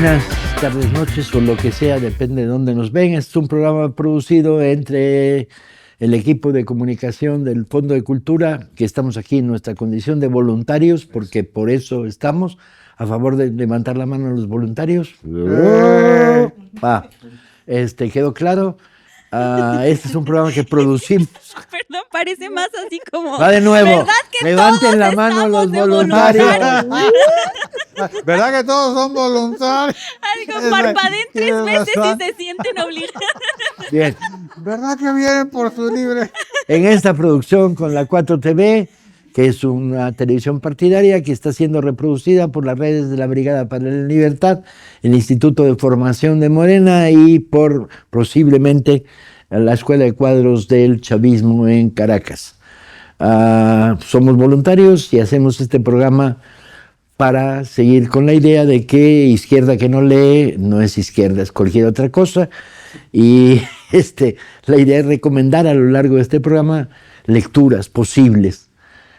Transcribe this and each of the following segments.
Buenas tardes, noches o lo que sea, depende de dónde nos ven. Este es un programa producido entre el equipo de comunicación del Fondo de Cultura, que estamos aquí en nuestra condición de voluntarios, porque por eso estamos. A favor de levantar la mano a los voluntarios. ¿Quedó claro? Este es un programa que producimos. Perdón, parece más así como... Va de nuevo. ¿Verdad que levanten todos la mano los de voluntarios. ¿Verdad que todos son voluntarios? Algo, parpadeen 3 veces y se sienten obligados. Bien. ¿Verdad que vienen por su libre? En esta producción con la 4TV, que es una televisión partidaria que está siendo reproducida por las redes de la Brigada para la Libertad, el Instituto de Formación de Morena y por posiblemente la Escuela de Cuadros del Chavismo en Caracas. Somos voluntarios y hacemos este programa para seguir con la idea de que izquierda que no lee no es izquierda, es cualquier otra cosa. Y la idea es recomendar a lo largo de este programa lecturas posibles.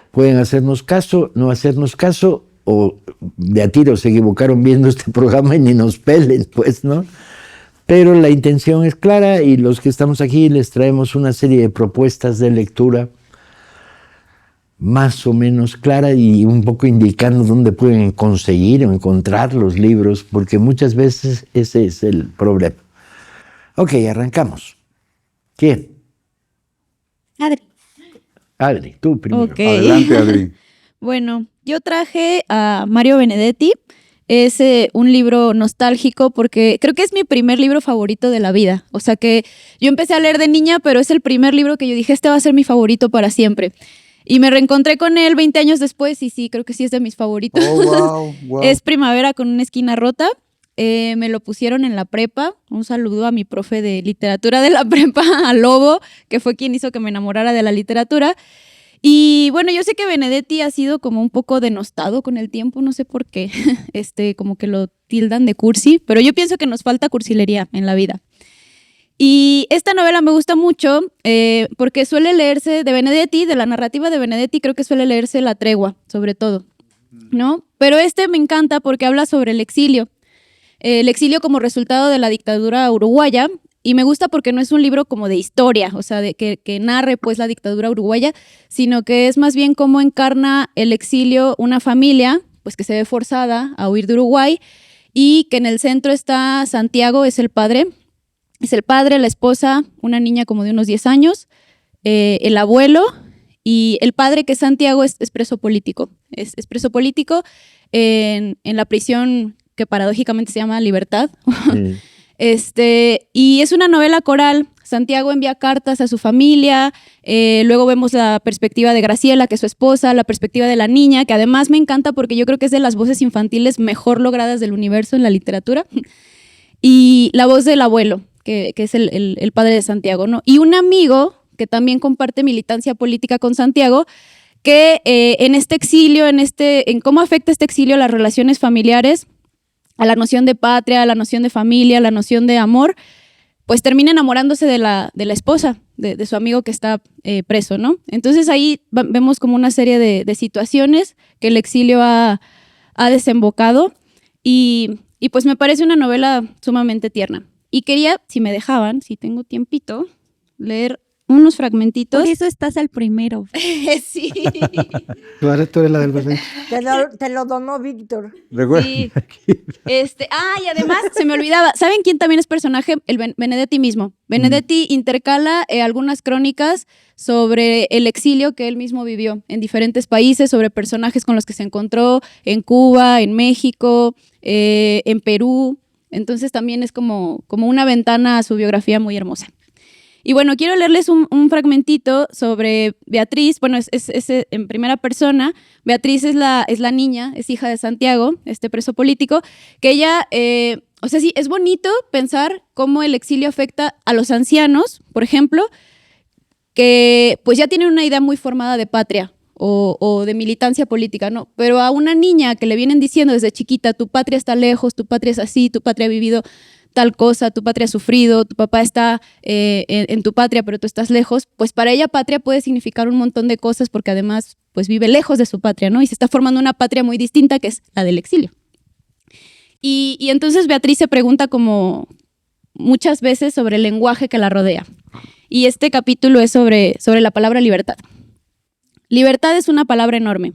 Pueden hacernos caso, no hacernos caso, o de a tiro se equivocaron viendo este programa y ni nos pelen, pues, ¿no? Pero la intención es clara y los que estamos aquí les traemos una serie de propuestas de lectura más o menos clara y un poco indicando dónde pueden conseguir o encontrar los libros, porque muchas veces ese es el problema. Ok, arrancamos. ¿Quién? Adri, tú primero. Okay. Adelante, Adri. Bueno, yo traje a Mario Benedetti. Es un libro nostálgico porque creo que es mi primer libro favorito de la vida. O sea que yo empecé a leer de niña, pero es el primer libro que yo dije, este va a ser mi favorito para siempre. Y me reencontré con él 20 años después y sí, creo que sí es de mis favoritos. Oh, wow. Es Primavera con una esquina rota. Me lo pusieron en la prepa. Un saludo a mi profe de literatura de la prepa, a Lobo, que fue quien hizo que me enamorara de la literatura. Y bueno, yo sé que Benedetti ha sido como un poco denostado con el tiempo, no sé por qué, como que lo tildan de cursi, pero yo pienso que nos falta cursilería en la vida. Y esta novela me gusta mucho porque suele leerse de Benedetti, de la narrativa de Benedetti, creo que suele leerse La Tregua, sobre todo, ¿no? Pero me encanta porque habla sobre el exilio como resultado de la dictadura uruguaya. Y me gusta porque no es un libro como de historia, o sea, de que narre pues la dictadura uruguaya, sino que es más bien cómo encarna el exilio una familia pues que se ve forzada a huir de Uruguay y que en el centro está Santiago, es el padre, la esposa, una niña como de unos 10 años, el abuelo y el padre, que es Santiago, es preso político. Es preso político en la prisión que paradójicamente se llama Libertad. Sí. Y es una novela coral. Santiago envía cartas a su familia, luego vemos la perspectiva de Graciela, que es su esposa, la perspectiva de la niña, que además me encanta porque yo creo que es de las voces infantiles mejor logradas del universo en la literatura, y la voz del abuelo, que es el padre de Santiago, ¿no? Y un amigo que también comparte militancia política con Santiago, que en este exilio, en cómo afecta este exilio a las relaciones familiares, a la noción de patria, a la noción de familia, a la noción de amor, pues termina enamorándose de la esposa, de su amigo que está preso, ¿no? Entonces ahí vemos como una serie de situaciones que el exilio ha desembocado y pues me parece una novela sumamente tierna. Y quería, si me dejaban, si tengo tiempito, leer unos fragmentitos. Por eso estás al primero. Sí. Tú eres la del bebé. Te lo donó Víctor. Recuerda. Sí. Y además se me olvidaba, ¿saben quién también es personaje? El Benedetti mismo. Benedetti intercala algunas crónicas sobre el exilio que él mismo vivió en diferentes países, sobre personajes con los que se encontró en Cuba, en México, en Perú. Entonces también es como una ventana a su biografía muy hermosa. Y bueno, quiero leerles un fragmentito sobre Beatriz. Bueno, es en primera persona. Beatriz es la niña, es hija de Santiago, preso político, que ella, o sea, sí, es bonito pensar cómo el exilio afecta a los ancianos, por ejemplo, que pues ya tienen una idea muy formada de patria o de militancia política, ¿no? Pero a una niña que le vienen diciendo desde chiquita, tu patria está lejos, tu patria es así, tu patria ha vivido tal cosa, tu patria ha sufrido, tu papá está en tu patria, pero tú estás lejos, pues para ella patria puede significar un montón de cosas porque además pues vive lejos de su patria, ¿no? Y se está formando una patria muy distinta que es la del exilio. Y entonces Beatriz se pregunta como muchas veces sobre el lenguaje que la rodea. Y este capítulo es sobre la palabra libertad. Libertad es una palabra enorme.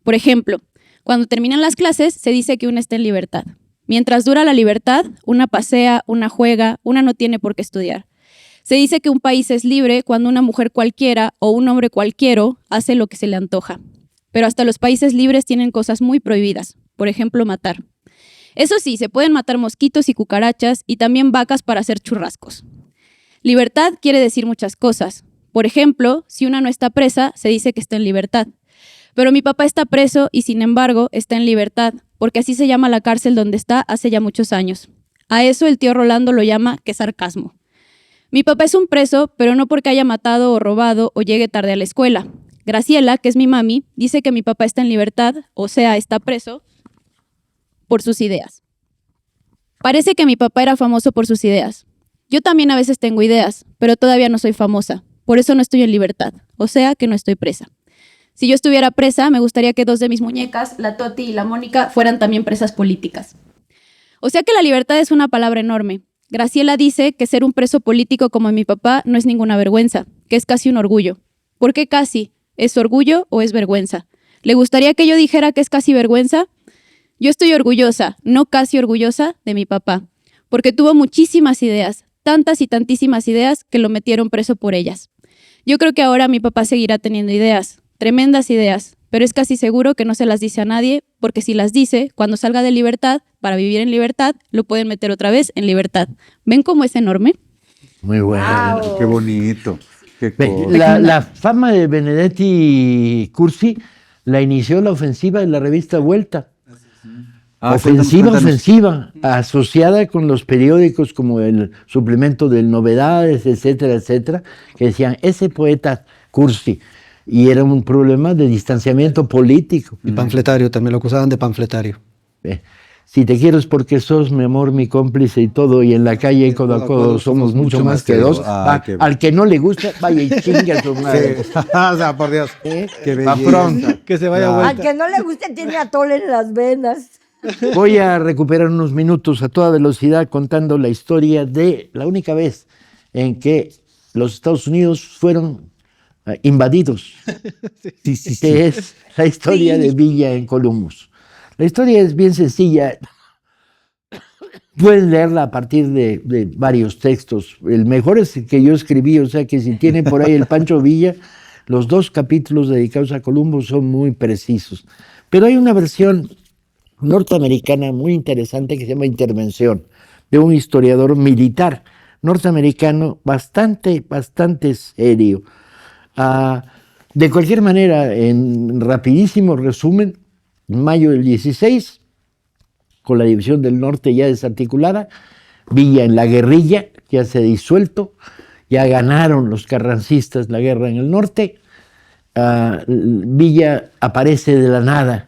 Por ejemplo, cuando terminan las clases se dice que una está en libertad. Mientras dura la libertad, una pasea, una juega, una no tiene por qué estudiar. Se dice que un país es libre cuando una mujer cualquiera o un hombre cualquiera hace lo que se le antoja. Pero hasta los países libres tienen cosas muy prohibidas. Por ejemplo, matar. Eso sí, se pueden matar mosquitos y cucarachas y también vacas para hacer churrascos. Libertad quiere decir muchas cosas. Por ejemplo, si una no está presa, se dice que está en libertad. Pero mi papá está preso y sin embargo está en libertad, porque así se llama la cárcel donde está hace ya muchos años. A eso el tío Rolando lo llama que sarcasmo. Mi papá es un preso, pero no porque haya matado o robado o llegue tarde a la escuela. Graciela, que es mi mami, dice que mi papá está en libertad, o sea, está preso, por sus ideas. Parece que mi papá era famoso por sus ideas. Yo también a veces tengo ideas, pero todavía no soy famosa. Por eso no estoy en libertad, o sea que no estoy presa. Si yo estuviera presa, me gustaría que 2 de mis muñecas, la Toti y la Mónica, fueran también presas políticas. O sea que la libertad es una palabra enorme. Graciela dice que ser un preso político como mi papá no es ninguna vergüenza, que es casi un orgullo. ¿Por qué casi? ¿Es orgullo o es vergüenza? ¿Le gustaría que yo dijera que es casi vergüenza? Yo estoy orgullosa, no casi orgullosa, de mi papá, porque tuvo muchísimas ideas, tantas y tantísimas ideas que lo metieron preso por ellas. Yo creo que ahora mi papá seguirá teniendo ideas, tremendas ideas, pero es casi seguro que no se las dice a nadie, porque si las dice, cuando salga de libertad, para vivir en libertad, lo pueden meter otra vez en libertad. ¿Ven cómo es enorme? Muy bueno. Qué bonito. Qué La fama de Benedetti Cursi la inició la ofensiva de la revista Vuelta. Ofensiva, asociada con los periódicos como el suplemento del Novedades, etcétera, etcétera, que decían, ese poeta Cursi, y era un problema de distanciamiento político. Y panfletario, también lo acusaban de panfletario. Si te quiero es porque sos mi amor, mi cómplice y todo, y en la calle codo a codo somos mucho más que dos. Al que no le gusta, vaya y chinga a su madre. Sí. O sea, por Dios. Qué belleza. Pronto. Que se vaya Claro. vuelta. Al que no le guste tiene atole en las venas. Voy a recuperar unos minutos a toda velocidad contando la historia de la única vez en que los Estados Unidos fueron invadidos, que es la historia de Villa en Columbus. La historia es bien sencilla. Pueden leerla a partir de varios textos. El mejor es el que yo escribí, o sea que si tienen por ahí el Pancho Villa, los 2 capítulos dedicados a Columbus son muy precisos. Pero hay una versión norteamericana muy interesante que se llama Intervención, de un historiador militar norteamericano bastante serio. De cualquier manera, en rapidísimo resumen, en mayo del 16, con la división del norte ya desarticulada, Villa en la guerrilla, ya se ha disuelto, ya ganaron los carrancistas la guerra en el norte, Villa aparece de la nada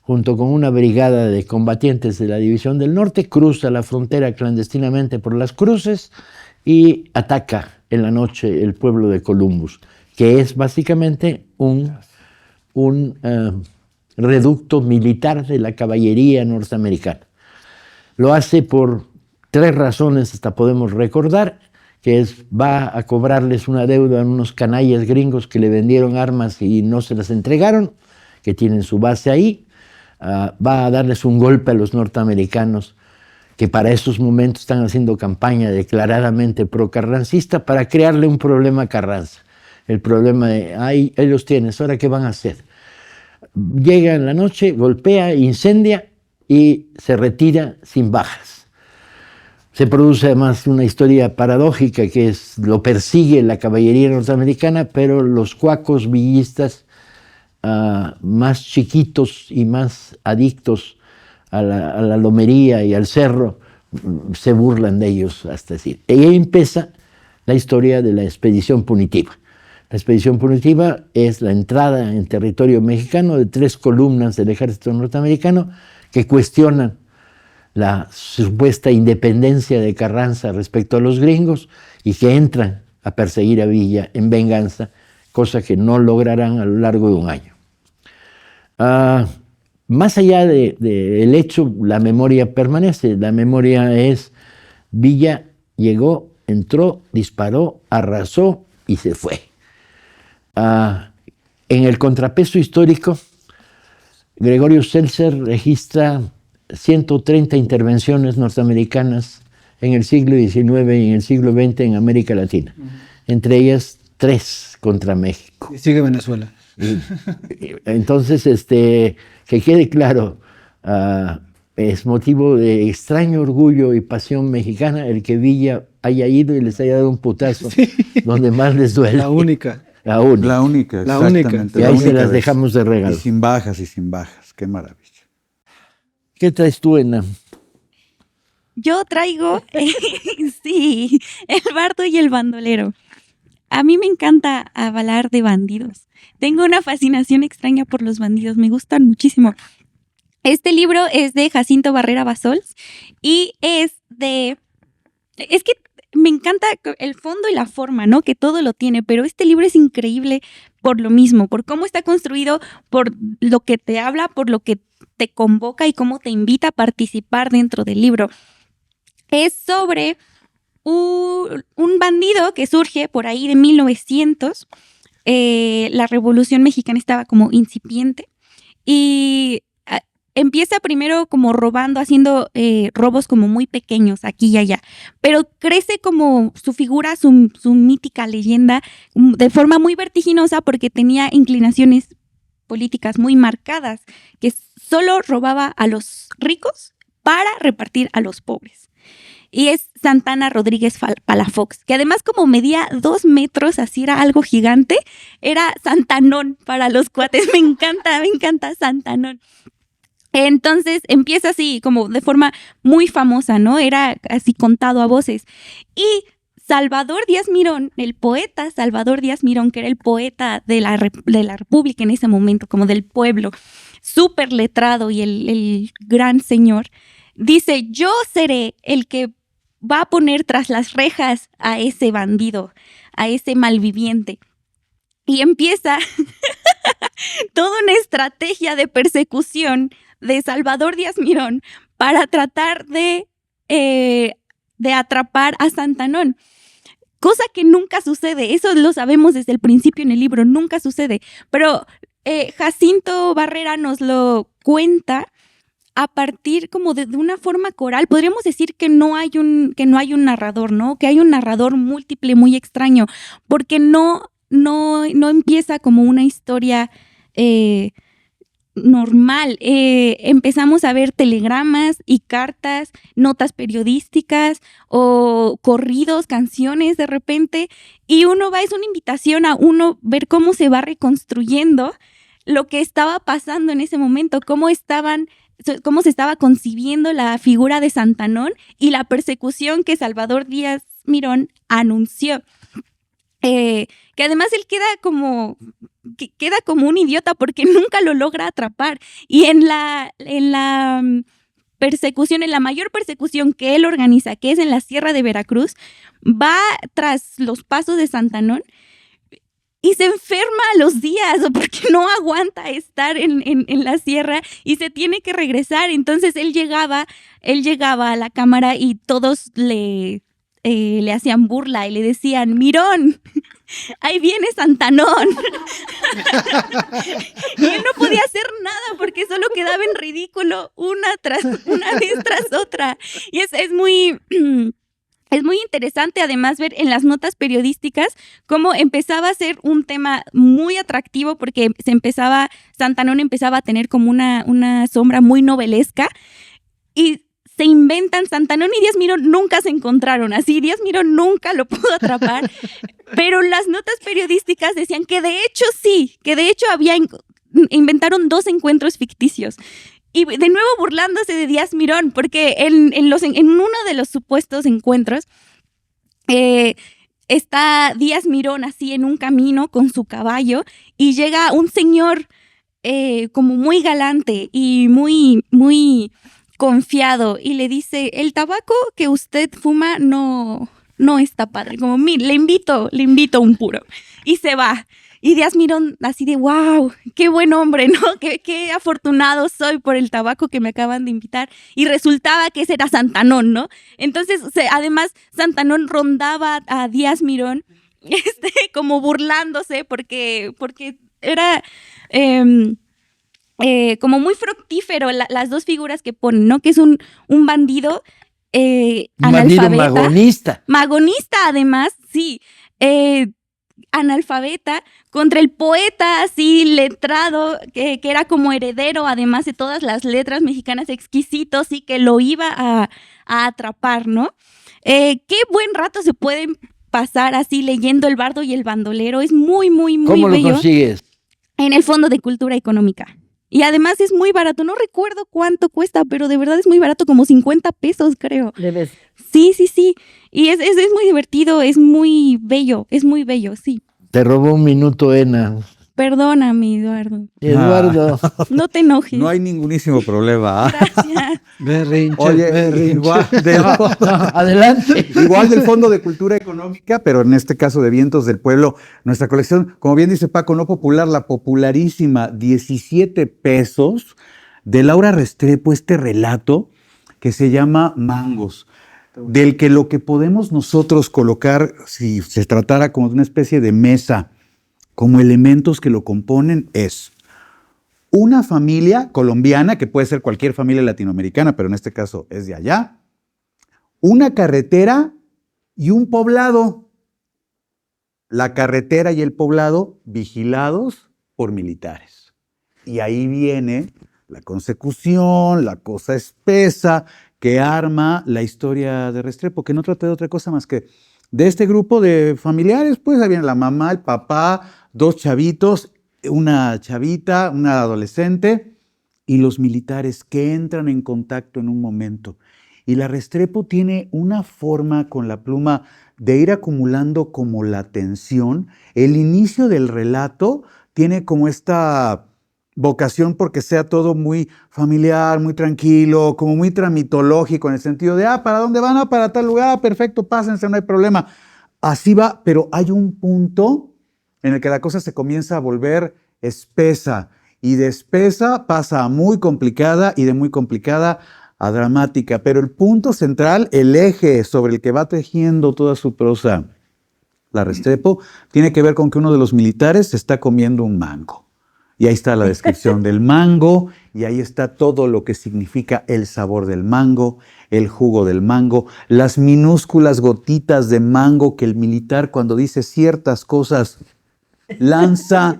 junto con una brigada de combatientes de la división del norte, cruza la frontera clandestinamente por las cruces y ataca en la noche el pueblo de Columbus, que es básicamente un reducto militar de la caballería norteamericana. Lo hace por 3 razones, hasta podemos recordar, que es, va a cobrarles una deuda a unos canallas gringos que le vendieron armas y no se las entregaron, que tienen su base ahí, va a darles un golpe a los norteamericanos, que para esos momentos están haciendo campaña declaradamente pro-carrancista para crearle un problema a Carranza. El problema de, ahí los tienes, ¿ahora qué van a hacer? Llega en la noche, golpea, incendia y se retira sin bajas. Se produce además una historia paradójica que es, lo persigue la caballería norteamericana, pero los cuacos villistas más chiquitos y más adictos a la lomería y al cerro se burlan de ellos hasta decir. Y ahí empieza la historia de la expedición punitiva. La expedición punitiva es la entrada en territorio mexicano de 3 columnas del ejército norteamericano que cuestionan la supuesta independencia de Carranza respecto a los gringos y que entran a perseguir a Villa en venganza, cosa que no lograrán a lo largo de un año. más allá del hecho, la memoria permanece. La memoria es: Villa llegó, entró, disparó, arrasó y se fue. En el contrapeso histórico, Gregorio Seltzer registra 130 intervenciones norteamericanas en el siglo XIX y en el siglo XX en América Latina. Entre ellas 3 contra México. Y sigue Venezuela. Entonces, que quede claro, es motivo de extraño orgullo y pasión mexicana el que Villa haya ido y les haya dado un putazo donde más les duele. La única. La única. La única, La única. exactamente. Y la ahí se única las vez. dejamos de regalo. Y sin bajas, qué maravilla. ¿Qué traes tú, Ena? Yo traigo, sí, el bardo y el bandolero. A mí me encanta hablar de bandidos. Tengo una fascinación extraña por los bandidos, me gustan muchísimo. Este libro es de Jacinto Barrera Basols y es que me encanta el fondo y la forma, ¿no? Que todo lo tiene, pero este libro es increíble por lo mismo, por cómo está construido, por lo que te habla, por lo que te convoca y cómo te invita a participar dentro del libro. Es sobre un bandido que surge por ahí de 1900. La Revolución Mexicana estaba como incipiente y empieza primero como robando, haciendo robos como muy pequeños aquí y allá, pero crece como su figura, su mítica leyenda de forma muy vertiginosa porque tenía inclinaciones políticas muy marcadas, que solo robaba a los ricos para repartir a los pobres. Y es Santana Rodríguez Palafox, que además como medía 2 metros, así era algo gigante, era Santanón para los cuates. Me encanta Santanón. Entonces empieza así, como de forma muy famosa, ¿no? Era así contado a voces. Y Salvador Díaz Mirón, el poeta Salvador Díaz Mirón, que era el poeta de la República en ese momento, como del pueblo, súper letrado y el gran señor, dice: yo seré el que va a poner tras las rejas a ese bandido, a ese malviviente. Y empieza toda una estrategia de persecución de Salvador Díaz Mirón para tratar de atrapar a Santanón. Cosa que nunca sucede, eso lo sabemos desde el principio en el libro, nunca sucede. Pero Jacinto Barrera nos lo cuenta a partir como de una forma coral. Podríamos decir que no hay un narrador, ¿no? Que hay un narrador múltiple muy extraño, porque no empieza como una historia normal. Empezamos a ver telegramas y cartas, notas periodísticas o corridos, canciones de repente, y es una invitación a uno ver cómo se va reconstruyendo lo que estaba pasando en ese momento, cómo se estaba concibiendo la figura de Santanón y la persecución que Salvador Díaz Mirón anunció. Que además él queda como un idiota porque nunca lo logra atrapar. Y en la persecución, en la mayor persecución que él organiza, que es en la Sierra de Veracruz, va tras los pasos de Santanón y se enferma a los días porque no aguanta estar en la sierra y se tiene que regresar. Entonces él llegaba a la cámara y todos le hacían burla y le decían: Mirón, ahí viene Santanón. Y él no podía hacer nada porque solo quedaba en ridículo una vez tras otra. Y es muy interesante además ver en las notas periodísticas cómo empezaba a ser un tema muy atractivo porque Santanón empezaba a tener como una sombra muy novelesca y se inventan. Santanón y Díaz Mirón nunca se encontraron, así Díaz Mirón nunca lo pudo atrapar, pero las notas periodísticas decían que de hecho inventaron 2 encuentros ficticios. Y de nuevo burlándose de Díaz Mirón, porque en uno de los supuestos encuentros está Díaz Mirón así en un camino con su caballo y llega un señor como muy galante y muy, muy confiado y le dice: el tabaco que usted fuma no está padre, como le invito un puro. Y se va. Y Díaz Mirón así de, wow, qué buen hombre, ¿no? Qué afortunado soy por el tabaco que me acaban de invitar. Y resultaba que ese era Santanón, ¿no? Entonces, además, Santanón rondaba a Díaz Mirón como burlándose porque era como muy fructífero las dos figuras que ponen, ¿no? Que es un bandido bandido analfabeta. magonista. Magonista, además, sí. Analfabeta contra el poeta así letrado que era como heredero además de todas las letras mexicanas, exquisitos, y que lo iba a atrapar, ¿no? Qué buen rato se pueden pasar así leyendo El bardo y el bandolero. Es muy, muy, muy ¿Cómo bello. lo consigues? En el Fondo de Cultura Económica. Y además es muy barato. No recuerdo cuánto cuesta, pero de verdad es muy barato, como 50 pesos, creo. Debes. Sí, sí, sí. Y es muy divertido, es muy bello, sí. Te robó un minuto, Ena. Perdóname, Eduardo. Eduardo. No te enojes. No hay ningunísimo problema. Gracias. Berrinche, Oye, berrinche. Adelante. Igual del Fondo de Cultura Económica, pero en este caso de Vientos del Pueblo, nuestra colección, como bien dice Paco, no popular, la popularísima, 17 pesos, de Laura Restrepo, este relato que se llama Mangos, del que lo que podemos nosotros colocar, si se tratara como de una especie de mesa, como elementos que lo componen, es una familia colombiana, que puede ser cualquier familia latinoamericana, pero en este caso es de allá, una carretera y un poblado. La carretera y el poblado vigilados por militares. Y ahí viene la consecución, la cosa espesa que arma la historia de Restrepo, que no trata de otra cosa más que de este grupo de familiares. Pues ahí viene la mamá, el papá, dos chavitos, una chavita, una adolescente, y los militares que entran en contacto en un momento. Y la Restrepo tiene una forma con la pluma de ir acumulando como la tensión. El inicio del relato tiene como esta vocación porque sea todo muy familiar, muy tranquilo, como muy tramitológico, en el sentido de, ¿para dónde van? Para tal lugar, perfecto, pásense, no hay problema. Así va, pero hay un punto en el que la cosa se comienza a volver espesa, y de espesa pasa a muy complicada, y de muy complicada a dramática. Pero el punto central, el eje sobre el que va tejiendo toda su prosa la Restrepo, tiene que ver con que uno de los militares se está comiendo un mango. Y ahí está la descripción del mango, y ahí está todo lo que significa el sabor del mango, el jugo del mango, las minúsculas gotitas de mango que el militar, cuando dice ciertas cosas, lanza.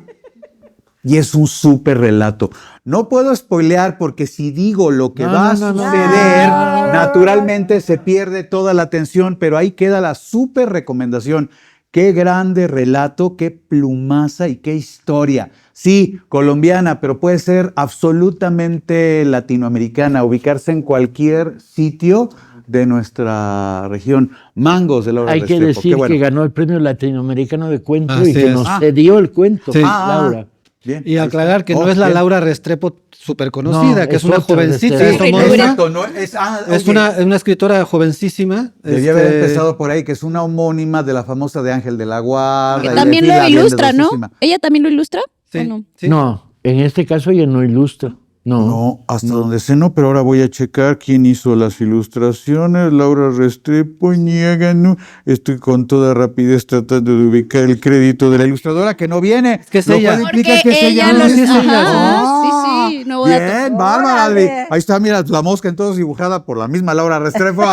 Y es un súper relato. No puedo spoilear porque si digo lo que va a suceder, naturalmente se pierde toda la atención, pero ahí queda la súper recomendación. Qué grande relato, qué plumaza y qué historia. Sí, colombiana, pero puede ser absolutamente latinoamericana, ubicarse en cualquier sitio de nuestra región. Mangos de Laura Hay que Restrepo. decir bueno. que ganó el Premio Latinoamericano de Cuento Así y que es. nos cedió el cuento, Sí. Laura. Bien, Y ahí aclarar está. que no es la Bien. Laura Restrepo súper conocida, No, que es es una otra jovencita, Restrepo. es Sí, homónima. Exacto, no, es Es una escritora jovencísima. Debía haber empezado por ahí, que es una homónima de la famosa de Ángel de la Guarda. Que y de también lo Fila, bien ilustra, ¿no? dulcísima. ¿Ella también lo ilustra? Sí, ¿O no? sí. No, en este caso ella no ilustra. No, hasta donde sé no, pero ahora voy a checar quién hizo las ilustraciones. Laura Restrepo, niega, no. Estoy con toda rapidez tratando de ubicar el crédito de la ilustradora que no viene. Es que es Lo ella. cual implica Porque que es ella ella. los... Sí, es ella, Ajá, sí, nuevo Bien, dato. bárbara, Adri. Órale. Ahí está, mira, la mosca entonces dibujada por la misma Laura Restrepo.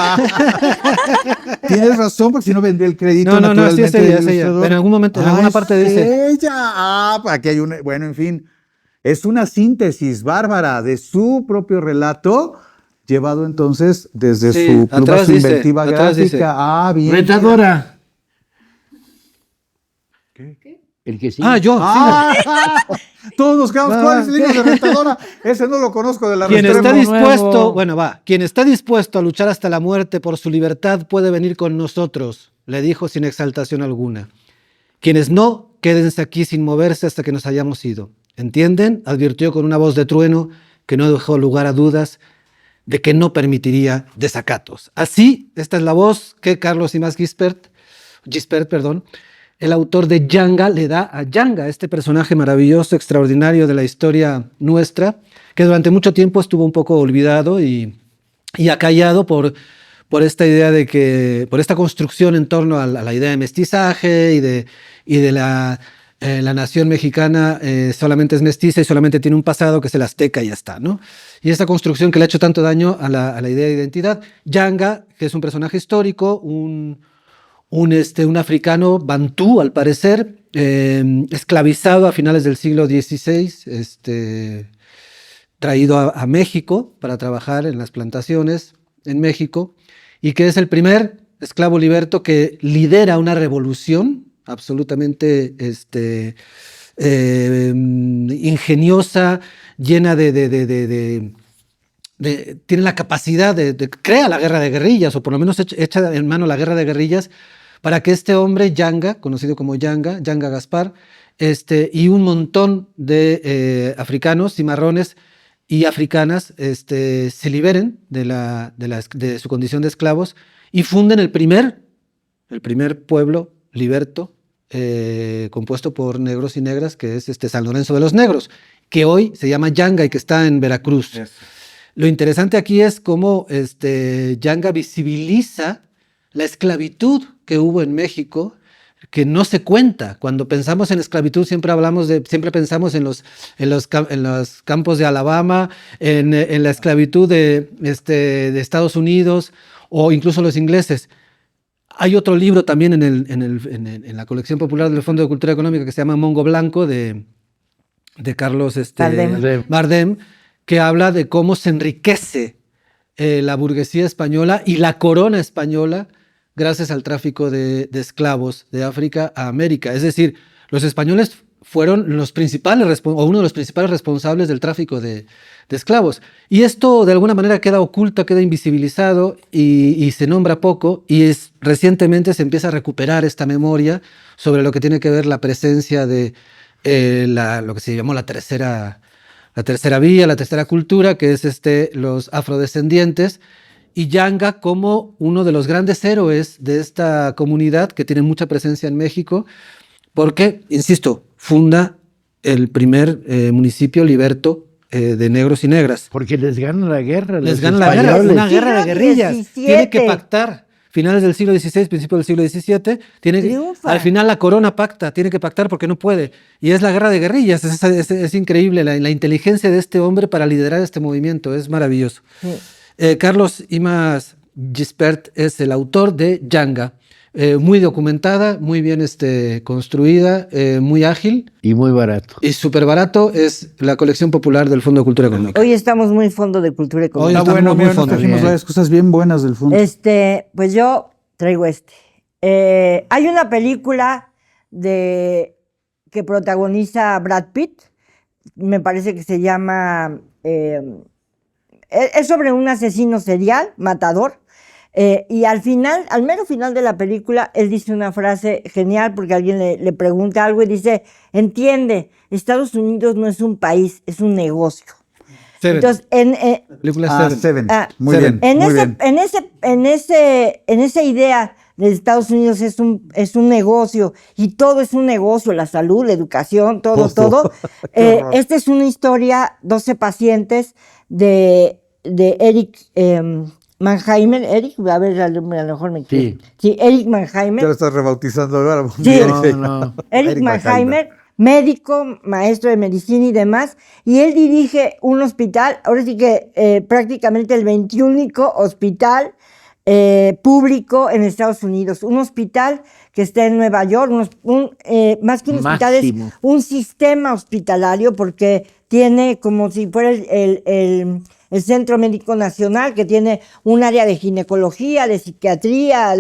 Tienes razón, porque si no vendría el crédito No, no, no, sí naturalmente es ella, del es ella. ilustrador. En algún momento, en alguna parte es dice. ella. Pues aquí hay una, bueno, en fin. Es una síntesis bárbara de su propio relato, llevado entonces desde Sí, su pluma, atrás su dice, inventiva atrás gráfica. dice. Bien. Retadora. ¿Qué? El que sí. Yo. Todos nos quedamos con ese libro de Retadora. Ese no lo conozco de la Quien Restrepo. está dispuesto, nuevo. bueno, quien está dispuesto a luchar hasta la muerte por su libertad puede venir con nosotros, le dijo sin exaltación alguna. Quienes no, quédense aquí sin moverse hasta que nos hayamos ido. ¿Entienden? Advirtió con una voz de trueno que no dejó lugar a dudas de que no permitiría desacatos. Así, esta es la voz que Carlos Imaz Gispert, el autor de Yanga le da a Yanga, este personaje maravilloso, extraordinario de la historia nuestra, que durante mucho tiempo estuvo un poco olvidado y acallado por esta idea de que, por esta construcción en torno a la idea de mestizaje y de la nación mexicana solamente es mestiza y solamente tiene un pasado que es el azteca y ya está, ¿no? Y esta construcción que le ha hecho tanto daño a la idea de identidad. Yanga, que es un personaje histórico, un africano bantú, al parecer, esclavizado a finales del siglo XVI, traído a México para trabajar en las plantaciones en México, y que es el primer esclavo liberto que lidera una revolución absolutamente ingeniosa, llena tiene la capacidad crea la guerra de guerrillas, o por lo menos echa en mano la guerra de guerrillas, para que este hombre, Yanga, conocido como Yanga Gaspar, y un montón de africanos, cimarrones y africanas, se liberen de su condición de esclavos y funden el primer pueblo liberto compuesto por negros y negras, que es San Lorenzo de los Negros, que hoy se llama Yanga y que está en Veracruz. Yes. Lo interesante aquí es cómo Yanga visibiliza la esclavitud que hubo en México, que no se cuenta. Cuando pensamos en esclavitud siempre pensamos en los campos de Alabama, en la esclavitud de Estados Unidos o incluso los ingleses. Hay otro libro también en la colección popular del Fondo de Cultura Económica que se llama Mongo Blanco de Carlos Bardem, que habla de cómo se enriquece la burguesía española y la corona española gracias al tráfico de esclavos de África a América. Es decir, los españoles fueron los principales uno de los principales responsables del tráfico de esclavos. Y esto de alguna manera queda oculto, queda invisibilizado y se nombra poco, y recientemente se empieza a recuperar esta memoria sobre lo que tiene que ver la presencia de lo que se llamó la tercera vía, la tercera cultura, que es los afrodescendientes, y Yanga como uno de los grandes héroes de esta comunidad que tiene mucha presencia en México, porque, insisto, funda el primer municipio liberto de negros y negras. Porque les gana la guerra. Les gana la guerra, una guerra de guerrillas. 17. Tiene que pactar. Finales del siglo XVI, principios del siglo XVII, al final la corona pacta, tiene que pactar porque no puede. Y es la guerra de guerrillas. Es increíble la inteligencia de este hombre para liderar este movimiento. Es maravilloso. Sí. Carlos Imaz Gispert es el autor de Yanga. Muy documentada, muy bien construida, muy ágil. Y muy barato. Y súper barato. Es la colección popular del Fondo de Cultura Económica. Hoy estamos muy fondo de cultura económica. Hoy estamos muy fondo. Trajimos varias cosas bien buenas del fondo. Pues yo traigo hay una película que protagoniza Brad Pitt. Me parece que se llama... es sobre un asesino serial, matador. Y al mero final de la película, él dice una frase genial porque alguien le pregunta algo y dice, entiende, Estados Unidos no es un país, es un negocio. Seven. Entonces, Seven. Muy bien. En esa idea de Estados Unidos es un negocio y todo es un negocio, la salud, la educación, todo. Esta es una historia, 12 pacientes de Eric Mannheimer, a ver, a lo mejor me equivoco. Sí, Eric Mannheimer. Ya lo estás rebautizando ahora. Sí, no. Eric Mannheimer, médico, maestro de medicina y demás, y él dirige un hospital, ahora sí que prácticamente el 21 hospital público en Estados Unidos, un hospital que está en Nueva York, más que un hospital es un sistema hospitalario porque tiene como si fuera el Centro Médico Nacional, que tiene un área de ginecología, de psiquiatría,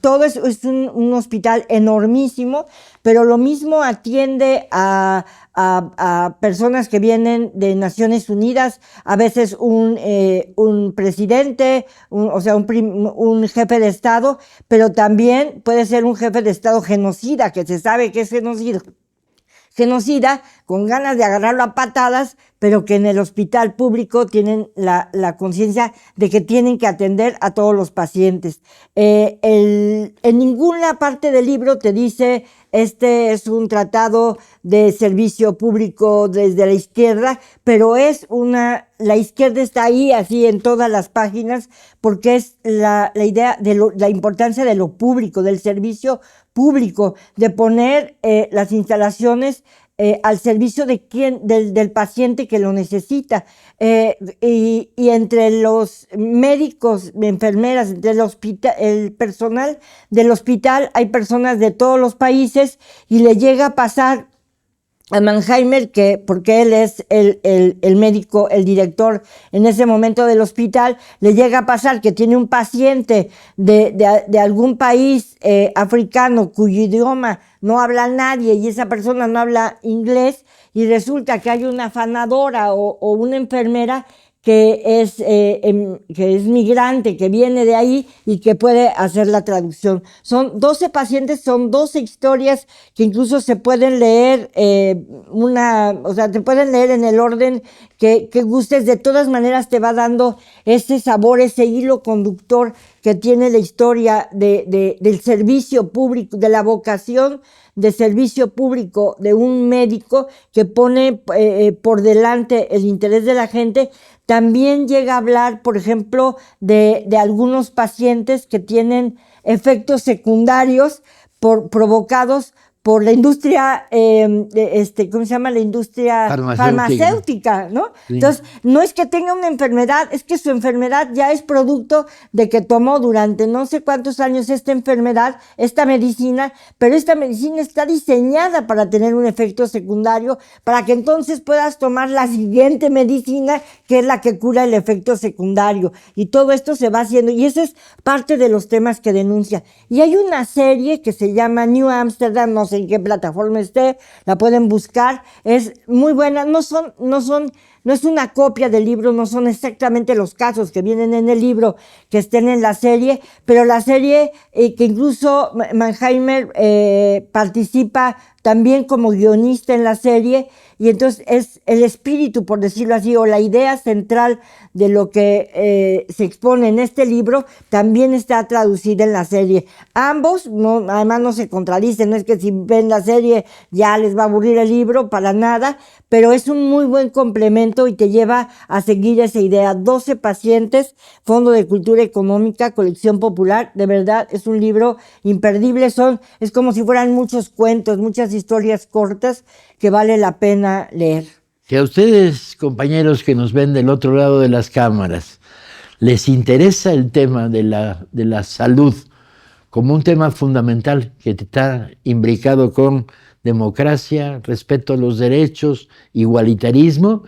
todo es un hospital enormísimo, pero lo mismo atiende a personas que vienen de Naciones Unidas, a veces un presidente, un jefe de Estado, pero también puede ser un jefe de Estado genocida, que se sabe que es genocida. genocida, con ganas de agarrarlo a patadas, pero que en el hospital público tienen la conciencia de que tienen que atender a todos los pacientes. En ninguna parte del libro te dice, este es un tratado de servicio público desde la izquierda, pero la izquierda está ahí, así en todas las páginas, porque es la idea de la importancia de lo público, del servicio público, de poner las instalaciones al servicio del paciente que lo necesita. Y entre los médicos, enfermeras, el personal del hospital, hay personas de todos los países, y le llega a pasar a Mannheimer, porque él es el médico, el director en ese momento del hospital, le llega a pasar que tiene un paciente de algún país africano cuyo idioma no habla nadie, y esa persona no habla inglés, y resulta que hay una afanadora o una enfermera que es migrante, que viene de ahí y que puede hacer la traducción. Son 12 pacientes, son 12 historias que incluso se pueden leer, te pueden leer en el orden que gustes. De todas maneras te va dando ese sabor, ese hilo conductor que tiene la historia del servicio público, de la vocación de servicio público de un médico que pone por delante el interés de la gente. También llega a hablar, por ejemplo, de algunos pacientes que tienen efectos secundarios provocados por la industria, ¿cómo se llama? La industria farmacéutica, ¿no? Sí. Entonces, no es que tenga una enfermedad, es que su enfermedad ya es producto de que tomó durante no sé cuántos años esta enfermedad, esta medicina, pero esta medicina está diseñada para tener un efecto secundario, para que entonces puedas tomar la siguiente medicina, que es la que cura el efecto secundario. Y todo esto se va haciendo, y ese es parte de los temas que denuncia. Y hay una serie que se llama New Amsterdam, no sé en qué plataforma esté, la pueden buscar, es muy buena, no es una copia del libro, no son exactamente los casos que vienen en el libro que estén en la serie, pero la serie que incluso Mannheimer participa también como guionista en la serie, y entonces es el espíritu, por decirlo así, o la idea central de lo que se expone en este libro, también está traducida en la serie. Ambos, además no se contradicen, no es que si ven la serie ya les va a aburrir el libro, para nada, pero es un muy buen complemento y te lleva a seguir esa idea. 12 pacientes, Fondo de Cultura Económica, colección popular, de verdad es un libro imperdible, es como si fueran muchos cuentos, muchas historias cortas que vale la pena leer. Si a ustedes, compañeros que nos ven del otro lado de las cámaras, les interesa el tema de la salud como un tema fundamental que está imbricado con democracia, respeto a los derechos, igualitarismo,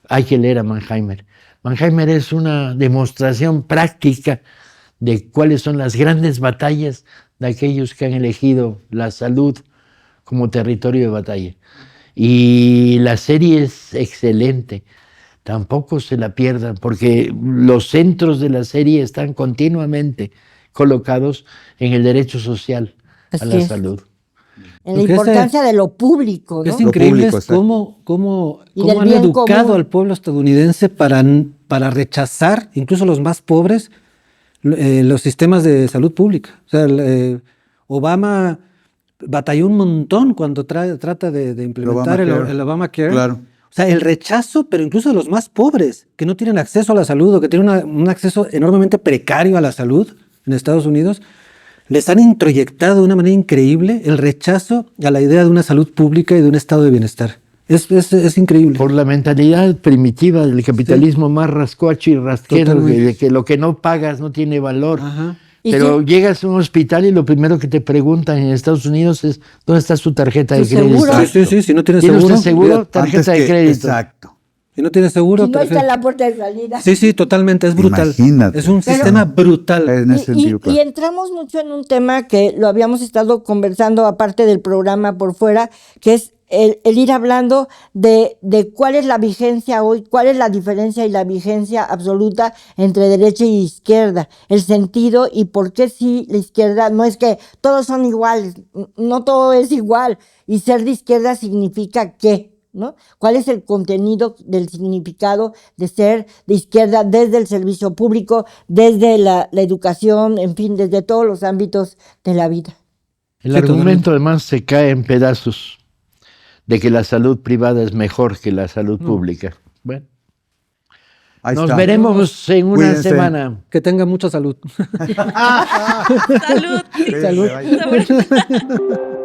hay que leer a Mannheimer. Mannheimer es una demostración práctica de cuáles son las grandes batallas de aquellos que han elegido la salud como territorio de batalla. Y la serie es excelente, tampoco se la pierdan, porque los centros de la serie están continuamente colocados en el derecho social a la salud. En la importancia de lo público, ¿no? Es increíble cómo han educado común al pueblo estadounidense para rechazar, incluso los más pobres, los sistemas de salud pública. O sea, Obama batalló un montón cuando trata de implementar el Obamacare. Claro. O sea, el rechazo, pero incluso de los más pobres, que no tienen acceso a la salud o que tienen un acceso enormemente precario a la salud en Estados Unidos, les han introyectado de una manera increíble el rechazo a la idea de una salud pública y de un estado de bienestar. Es increíble. Por la mentalidad primitiva del capitalismo, sí, más rascuacho y rasquero, de que lo que no pagas no tiene valor. Ajá. Pero llegas a un hospital y lo primero que te preguntan en Estados Unidos es ¿dónde está su tarjeta de crédito? Sí, si no tienes seguro. ¿Tiene usted seguro? Tarjeta de crédito. Exacto. Si no tienes seguro, Si no te está en refieres- la puerta de salida. Sí, sí, totalmente, es brutal. Imagínate. Es un Pero- sistema brutal. En ese sentido, Y claro. entramos mucho en un tema que lo habíamos estado conversando aparte del programa por fuera, que es el ir hablando de cuál es la vigencia hoy, cuál es la diferencia y la vigencia absoluta entre derecha y izquierda, el sentido y por qué sí la izquierda, no es que todos son iguales, no todo es igual, y ser de izquierda significa qué, ¿no? ¿Cuál es el contenido del significado de ser de izquierda desde el servicio público, desde la educación, en fin, desde todos los ámbitos de la vida? El Sí, argumento además se cae en pedazos de que la salud privada es mejor que la salud pública. Bueno, Ahí nos está. veremos en una Cuídense. semana. Que tenga mucha salud. Salud. Cuídense, Salud. bye. Sobre-